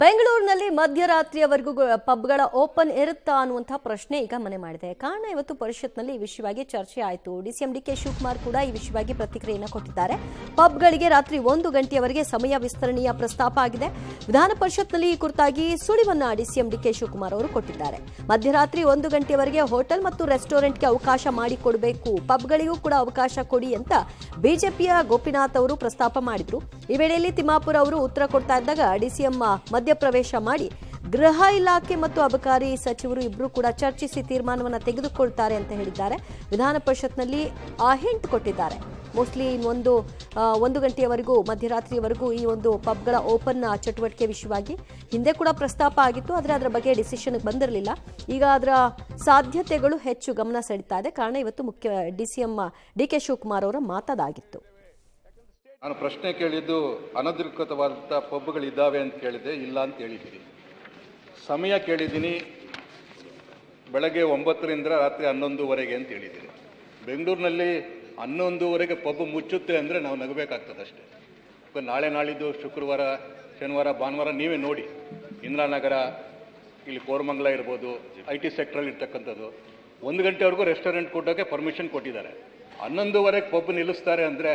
ಬೆಂಗಳೂರಿನಲ್ಲಿ ಮಧ್ಯರಾತ್ರಿಯವರೆಗೂ ಪಬ್ಗಳ ಓಪನ್ ಇರುತ್ತಾ ಅನ್ನುವಂತಹ ಪ್ರಶ್ನೆ ಈಗ ಮನೆ ಮಾಡಿದೆ. ಕಾರಣ ಇವತ್ತು ಪರಿಷತ್ನಲ್ಲಿ ಈ ವಿಷಯವಾಗಿ ಚರ್ಚೆ ಆಯಿತು. ಡಿಸಿಎಂ ಡಿಕೆ ಶಿವಕುಮಾರ್ ಕೂಡ ಈ ವಿಷಯವಾಗಿ ಪ್ರತಿಕ್ರಿಯೆಯನ್ನು ಕೊಟ್ಟಿದ್ದಾರೆ. ಪಬ್ಗಳಿಗೆ ರಾತ್ರಿ 1 ಗಂಟೆಯವರೆಗೆ ಸಮಯ ವಿಸ್ತರಣೆಯ ಪ್ರಸ್ತಾಪ ಆಗಿದೆ. ವಿಧಾನ ಪರಿಷತ್ನಲ್ಲಿ ಈ ಕುರಿತಾಗಿ ಸುಳಿವನ್ನ ಡಿಸಿಎಂ ಡಿಕೆ ಶಿವಕುಮಾರ್ ಅವರು ಕೊಟ್ಟಿದ್ದಾರೆ. ಮಧ್ಯರಾತ್ರಿ 1 ಗಂಟೆಯವರೆಗೆ ಹೋಟೆಲ್ ಮತ್ತು ರೆಸ್ಟೋರೆಂಟ್ಗೆ ಅವಕಾಶ ಮಾಡಿಕೊಡಬೇಕು, ಪಬ್ಗಳಿಗೂ ಕೂಡ ಅವಕಾಶ ಕೊಡಿ ಅಂತ ಬಿಜೆಪಿಯ ಗೋಪಿನಾಥ್ ಅವರು ಪ್ರಸ್ತಾಪ ಮಾಡಿದ್ರು. ಈ ವೇಳೆಯಲ್ಲಿ ತಿಮ್ಮಾಪುರ ಅವರು ಉತ್ತರ ಕೊಡ್ತಾ ಇದ್ದಾಗ ಡಿಸಿಎಂ ಮಧ್ಯಪ್ರವೇಶ ಮಾಡಿ ಗೃಹ ಇಲಾಖೆ ಮತ್ತು ಅಬಕಾರಿ ಸಚಿವರು ಇಬ್ಬರು ಕೂಡ ಚರ್ಚಿಸಿ ತೀರ್ಮಾನವನ್ನು ತೆಗೆದುಕೊಳ್ತಾರೆ ಅಂತ ಹೇಳಿದ್ದಾರೆ. ವಿಧಾನ ಪರಿಷತ್ನಲ್ಲಿ ಹಿಂಟ್ ಕೊಟ್ಟಿದ್ದಾರೆ. ಮೋಸ್ಟ್ಲಿ ಒಂದು ಗಂಟೆಯವರೆಗೂ ಮಧ್ಯರಾತ್ರಿಯವರೆಗೂ ಈ ಒಂದು ಪಬ್ಗಳ ಓಪನ್ ಚಟುವಟಿಕೆ ವಿಷಯವಾಗಿ ಹಿಂದೆ ಕೂಡ ಪ್ರಸ್ತಾಪ ಆಗಿತ್ತು. ಆದರೆ ಅದರ ಬಗ್ಗೆ ಡಿಸಿಷನ್ಗೆ ಬಂದಿರಲಿಲ್ಲ. ಈಗ ಅದರ ಸಾಧ್ಯತೆಗಳು ಹೆಚ್ಚು ಗಮನ ಸೆಳೀತಾ ಇದೆ. ಕಾರಣ ಇವತ್ತು ಮುಖ್ಯ ಡಿಸಿಎಂ ಡಿಕೆ ಶಿವಕುಮಾರ್ ಅವರ ಮಾತಾದಾಗಿತ್ತು. ನಾನು ಪ್ರಶ್ನೆ ಕೇಳಿದ್ದು ಅನಧಿಕೃತವಾದ ಪಬ್ಗಳಿದ್ದಾವೆ ಅಂತ ಕೇಳಿದೆ, ಇಲ್ಲ ಅಂತ ಹೇಳಿದ್ದೀನಿ. ಸಮಯ ಕೇಳಿದ್ದೀನಿ, ಬೆಳಗ್ಗೆ 9ರಿಂದ ರಾತ್ರಿ 11ವರೆಗೆ ಅಂತ ಹೇಳಿದ್ದೀನಿ. ಬೆಂಗಳೂರಿನಲ್ಲಿ 11ವರೆಗೆ ಪಬ್ ಮುಚ್ಚುತ್ತೆ ಅಂದರೆ ನಾವು ನಗಬೇಕಾಗ್ತದೆ ಅಷ್ಟೇ. ನಾಳೆ ನಾಳಿದ್ದು ಶುಕ್ರವಾರ, ಶನಿವಾರ, ಭಾನುವಾರ ನೀವೇ ನೋಡಿ. ಇಂದಿರಾನಗರ, ಇಲ್ಲಿ ಕೋರಮಂಗಲ ಇರ್ಬೋದು, IT ಸೆಕ್ಟ್ರಲ್ಲಿ ಇರ್ತಕ್ಕಂಥದ್ದು 1 ಗಂಟೆವರೆಗೂ ರೆಸ್ಟೋರೆಂಟ್ ಕೊಟ್ಟೋಕ್ಕೆ ಪರ್ಮಿಷನ್ ಕೊಟ್ಟಿದ್ದಾರೆ. 11ವರೆಗೆ ಪಬ್ ನಿಲ್ಲಿಸ್ತಾರೆ ಅಂದರೆ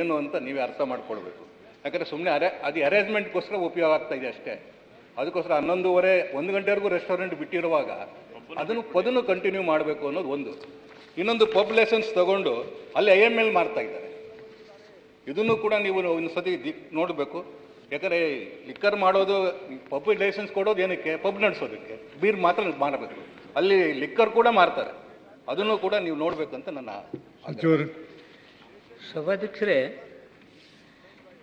ಏನು ಅಂತ ನೀವೇ ಅರ್ಥ ಮಾಡ್ಕೊಳ್ಬೇಕು. ಯಾಕಂದರೆ ಸುಮ್ಮನೆ ಅದು ಅರೇಂಜ್ಮೆಂಟ್ಗೋಸ್ಕರ ಉಪಯೋಗ ಆಗ್ತಾ ಇದೆ ಅಷ್ಟೇ. ಅದಕ್ಕೋಸ್ಕರ 11ವರೆ 1 ಗಂಟೆವರೆಗೂ ರೆಸ್ಟೋರೆಂಟ್ ಬಿಟ್ಟಿರುವಾಗ ಅದನ್ನು ಕಂಟಿನ್ಯೂ ಮಾಡಬೇಕು ಅನ್ನೋದು ಒಂದು. ಇನ್ನೊಂದು ಪಬ್ ಲೈಸೆನ್ಸ್ ತಗೊಂಡು ಅಲ್ಲಿ IML ಮಾಡ್ತಾ ಇದ್ದಾರೆ. ಇದನ್ನು ಕೂಡ ನೀವು ಒಂದು ಸತಿ ನೋಡಬೇಕು. ಯಾಕಂದರೆ ಲಿಕ್ಕರ್ ಮಾಡೋದು, ಪಬ್ ಲೈಸೆನ್ಸ್ ಕೊಡೋದು ಏನಕ್ಕೆ? ಪಬ್ ನಡೆಸೋದಕ್ಕೆ. ಬೀರ್ ಮಾತ್ರ ಮಾಡಬೇಕು. ಅಲ್ಲಿ ಲಿಕ್ಕರ್ ಕೂಡ ಮಾರ್ತಾರೆ. ಅದನ್ನು ಕೂಡ ನೀವು ನೋಡಬೇಕು ಅಂತ ನನ್ನ ಸಭಾಧ್ಯಕ್ಷರೇ,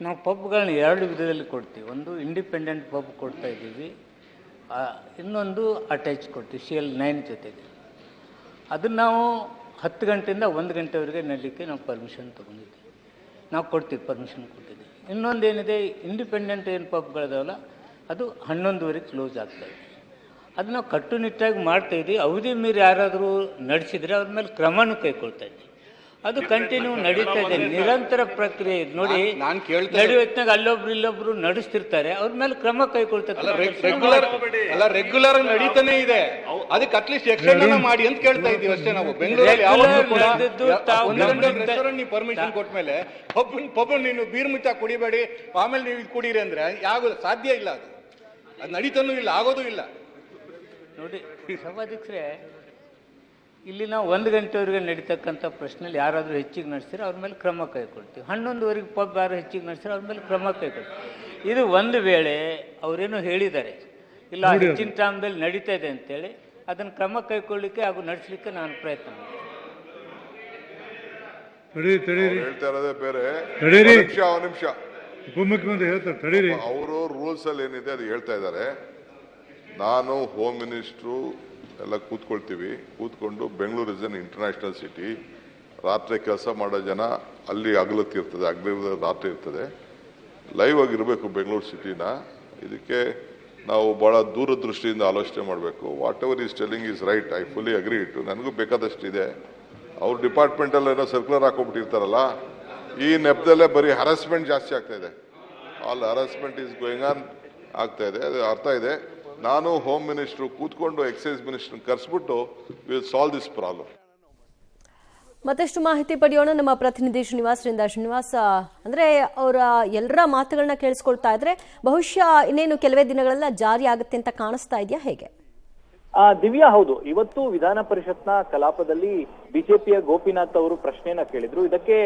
ನಾವು ಪಬ್ಗಳನ್ನ 2 ವಿಧದಲ್ಲಿ ಕೊಡ್ತೀವಿ. ಒಂದು ಇಂಡಿಪೆಂಡೆಂಟ್ ಪಬ್ ಕೊಡ್ತಾ ಇದ್ದೀವಿ, ಇನ್ನೊಂದು ಅಟ್ಯಾಚ್ ಕೊಡ್ತೀವಿ CL9 ಜೊತೆಗೆ. ಅದನ್ನು ನಾವು 10 ಗಂಟೆಯಿಂದ 1 ಗಂಟೆವರೆಗೆ ನಡಲಿಕ್ಕೆ ನಾವು ಪರ್ಮಿಷನ್ ತೊಗೊಂಡಿದ್ದೀವಿ, ನಾವು ಕೊಡ್ತೀವಿ, ಪರ್ಮಿಷನ್ ಕೊಟ್ಟಿದ್ದೀವಿ. ಇನ್ನೊಂದೇನಿದೆ, ಇಂಡಿಪೆಂಡೆಂಟ್ ಏನು ಪಬ್ಗಳಿದಾವಲ್ಲ ಅದು 11ವರೆಗೆ ಕ್ಲೋಸ್ ಆಗ್ತಾಯಿದೆ. ಅದು ನಾವು ಕಟ್ಟುನಿಟ್ಟಾಗಿ ಮಾಡ್ತಾಯಿದ್ದೀವಿ. ಅವಧಿ ಮೀರಿ ಯಾರಾದರೂ ನಡೆಸಿದರೆ ಅವ್ರ ಮೇಲೆ ಕ್ರಮನೂ ಕೈಗೊಳ್ತಾ ಇದ್ದೀವಿ. ಅದು ಕಂಟಿನ್ಯೂ ನಡೀತಾ ಇದೆ, ನಿರಂತರ ಪ್ರಕ್ರಿಯೆ. ನೋಡಿ, ನಡೆಯುವತ್ನಾಗ ಅಲ್ಲೊಬ್ರು ಇಲ್ಲೊಬ್ರು ನಡೆಸ್ತಿರ್ತಾರೆ, ಅವ್ರ ಮೇಲೆ ಕ್ರಮ ಕೈಗೊಳ್ತಾರೆ. ರೆಗ್ಯುಲರ್ ನಡೀತಾನೆ ಇದೆ. ಅದಕ್ಕೆ ಅಟ್ಲೀಸ್ಟ್ ಎಕ್ಸ್ಟೆಂಡ್ ಮಾಡಿ ಅಂತ ಕೇಳ್ತಾ ಇದೀವಿ ಅಷ್ಟೇ. ನಾವು ಬೆಂಗಳೂರಲ್ಲಿ ಪರ್ಮಿಷನ್ ಕೊಟ್ಟ ಮೇಲೆ ಪಬ್ ನೀನು ಬೀರ್ ಮುಚ್ಚ ಕುಡಿಬೇಡಿ, ಆಮೇಲೆ ನೀವು ಇದು ಕುಡೀರಿ ಅಂದ್ರೆ ಸಾಧ್ಯ ಇಲ್ಲ. ಅದು ನಡೀತಾನೂ ಇಲ್ಲ, ಆಗೋದು ಇಲ್ಲ. ನೋಡಿ ಸಭಾಧ್ಯಕ್ಷರೇ, ಇಲ್ಲಿ ನಾವು 1 ಗಂಟೆವರೆಗೆ ನಡೀತಕ್ಕಂಥ ಪ್ರಶ್ನೆಯಲ್ಲಿ ಯಾರಾದರೂ ಹೆಚ್ಚಿಗೆ ನಡೆಸಿದ್ರೆ ಅವ್ರ ಮೇಲೆ ಕ್ರಮ ಕೈಗೊಳ್ತೀವಿ. 11ವರೆಗೆ ಪಬ್ ಯಾರು ಹೆಚ್ಚಿಗೆ ನಡೆಸಿದ್ರೆ ಅವ್ರ ಮೇಲೆ ಕ್ರಮ ಕೈಗೊಳ್ತೀವಿ. ಇದು ಒಂದು ವೇಳೆ ಅವರೇನು ಹೇಳಿದ್ದಾರೆ, ಇಲ್ಲ ಹೆಚ್ಚಿನ ಟೈಮ್ದಲ್ಲಿ ನಡೀತಾ ಇದೆ ಅಂತೇಳಿ, ಅದನ್ನು ಕ್ರಮ ಕೈಗೊಳ್ಳಿಕ್ಕೆ ಹಾಗೂ ನಡೆಸಲಿಕ್ಕೆ ನಾನು ಪ್ರಯತ್ನ ಮಾಡ್ತೀನಿ. ಅವರು ರೂಲ್ಸ್ ಅಲ್ಲಿ ಏನಿದೆ ಅದು ಹೇಳ್ತಾ ಇದ್ದಾರೆ. ನಾನು ಹೋಮ್ ಮಿನಿಸ್ಟ್ರು ಎಲ್ಲ ಕೂತ್ಕೊಂಡು Bengaluru is an international city. ರಾತ್ರಿ ಕೆಲಸ ಮಾಡೋ ಜನ ಅಲ್ಲಿ ಹಗಲತ್ತಿರ್ತದೆ, ರಾತ್ರಿ ಇರ್ತದೆ. ಲೈವ್ ಆಗಿರಬೇಕು ಬೆಂಗಳೂರು ಸಿಟಿನ. ಇದಕ್ಕೆ ನಾವು ಭಾಳ ದೂರದೃಷ್ಟಿಯಿಂದ ಆಲೋಚನೆ ಮಾಡಬೇಕು. What ever is telling is right, I fully agri ಇಟ್ಟು. ನನಗೂ ಬೇಕಾದಷ್ಟಿದೆ. ಅವ್ರ ಡಿಪಾರ್ಟ್ಮೆಂಟಲ್ಲಿ ಏನೋ ಸರ್ಕ್ಯುಲರ್ ಹಾಕೊಂಡ್ಬಿಟ್ಟಿರ್ತಾರಲ್ಲ, ಈ ನೆಪದಲ್ಲೇ ಬರೀ ಹರಾಸ್ಮೆಂಟ್ ಜಾಸ್ತಿ ಆಗ್ತಾ ಇದೆ. All harassment is going on ಆಗ್ತಾ ಇದೆ. ಅದು ಅರ್ಥ ಇದೆ. ನಾನು ಹೋಮ್ ಮಿನಿಸ್ಟ್ರು ಕೂತ್ಕೊಂಡು ಎಕ್ಸೈಸ್ ಮಿನಿಸ್ಟರ್ ಕರೆಸ್ಬಿಟ್ಟು ವಿಲ್ ಸಾಲ್ವ್ ದಿಸ್ ಪ್ರಾಬ್ಲಮ್. ಮತ್ತಷ್ಟು ಮಾಹಿತಿ ಪಡೆಯೋಣ ನಮ್ಮ ಪ್ರತಿನಿಧಿ ಶ್ರೀನಿವಾಸರಿಂದ. ಶ್ರೀನಿವಾಸ, ಅಂದ್ರೆ ಅವರ ಎಲ್ಲರ ಮಾತುಗಳನ್ನ ಕೇಳಿಸ್ಕೊಳ್ತಾ ಇದ್ರೆ ಬಹುಶಃ ಇನ್ನೇನು ಕೆಲವೇ ದಿನಗಳೆಲ್ಲ ಜಾರಿ ಆಗುತ್ತೆ ಅಂತ ಕಾಣಿಸ್ತಾ ಇದೆಯಾ, ಹೇಗೆ? ದಿವ್ಯಾ, ಹೌದು. ಇವತ್ತು ವಿಧಾನ ಪರಿಷತ್ನ ಕಲಾಪದಲ್ಲಿ ಬಿಜೆಪಿಯ ಗೋಪಿನಾಥ್ ಅವರು ಪ್ರಶ್ನೆಯನ್ನ ಕೇಳಿದ್ರು. ಇದಕ್ಕೆ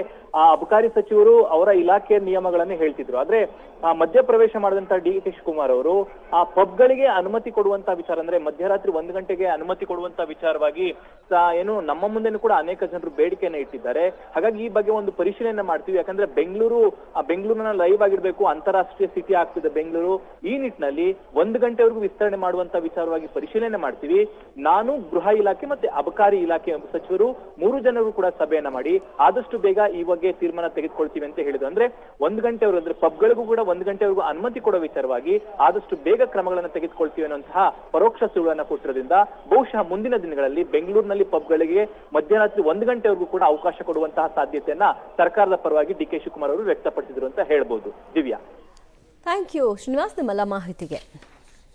ಅಬಕಾರಿ ಸಚಿವರು ಅವರ ಇಲಾಖೆಯ ನಿಯಮಗಳನ್ನೇ ಹೇಳ್ತಿದ್ರು. ಆದ್ರೆ ಮಧ್ಯಪ್ರವೇಶ ಮಾಡಿದಂತ DK ಶಿವಕುಮಾರ್ ಅವರು ಆ ಪಬ್ಗಳಿಗೆ ಅನುಮತಿ ಕೊಡುವಂತ ವಿಚಾರ, ಅಂದ್ರೆ ಮಧ್ಯರಾತ್ರಿ 1 ಗಂಟೆಗೆ ಅನುಮತಿ ಕೊಡುವಂತ ವಿಚಾರವಾಗಿ ಏನು ನಮ್ಮ ಮುಂದೆನೂ ಕೂಡ ಅನೇಕ ಜನರು ಬೇಡಿಕೆಯನ್ನ ಇಟ್ಟಿದ್ದಾರೆ. ಹಾಗಾಗಿ ಈ ಬಗ್ಗೆ ಒಂದು ಪರಿಶೀಲನೆ ಮಾಡ್ತೀವಿ. ಯಾಕಂದ್ರೆ ಬೆಂಗಳೂರಿನ ಲೈವ್ ಆಗಿರ್ಬೇಕು, ಅಂತಾರಾಷ್ಟ್ರೀಯ ಸಿಟಿ ಆಗ್ತಿದೆ ಬೆಂಗಳೂರು. ಈ ನಿಟ್ಟಿನಲ್ಲಿ 1 ಗಂಟೆವರೆಗೂ ವಿಸ್ತರಣೆ ಮಾಡುವಂತ ವಿಚಾರವಾಗಿ ಪರಿಶೀಲನೆ ಮಾಡ್ತೀವಿ. ನಾನು ಗೃಹ ಇಲಾಖೆ ಮತ್ತೆ ಅಬಕಾರಿ ಇಲಾಖೆ ಸಚಿವರು 3 ಜನರು ಕೂಡ ಸಭೆಯನ್ನ ಮಾಡಿ ಆದಷ್ಟು ಬೇಗ ಈ ಬಗ್ಗೆ ತೀರ್ಮಾನ ತೆಗೆದುಕೊಳ್ತೀವಿ ಅಂತ ಹೇಳಿದ್ರು. ಅಂದ್ರೆ 1 ಗಂಟೆವರೆಗೂ, ಅಂದ್ರೆ ಪಬ್ಗಳಿಗೂ ಕೂಡ 1 ಗಂಟೆವರೆಗೂ ಅನುಮತಿ ಕೊಡೋ ವಿಚಾರವಾಗಿ ಆದಷ್ಟು ಬೇಗ ಕ್ರಮಗಳನ್ನು ತೆಗೆದುಕೊಳ್ತೀವಿ ಅನ್ನುವಂತಹ ಪರೋಕ್ಷ ಸುಳಿವನ್ನ ಕೊಟ್ಟಿರೋದ್ರಿಂದ ಬಹುಶಃ ಮುಂದಿನ ದಿನಗಳಲ್ಲಿ ಬೆಂಗಳೂರಿನಲ್ಲಿ ಪಬ್ಗಳಿಗೆ ಮಧ್ಯರಾತ್ರಿ 1 ಗಂಟೆವರೆಗೂ ಕೂಡ ಅವಕಾಶ ಕೊಡುವಂತಹ ಸಾಧ್ಯತೆಯನ್ನ ಸರ್ಕಾರದ ಪರವಾಗಿ DK ಶಿವಕುಮಾರ್ ಅವರು ವ್ಯಕ್ತಪಡಿಸಿದ್ರು ಅಂತ ಹೇಳ್ಬೋದು. ದಿವ್ಯಾ. ಥ್ಯಾಂಕ್ ಯು ಶ್ರೀನಿವಾಸ್ ನಿಮ್ಮೆಲ್ಲ ಮಾಹಿತಿಗೆ.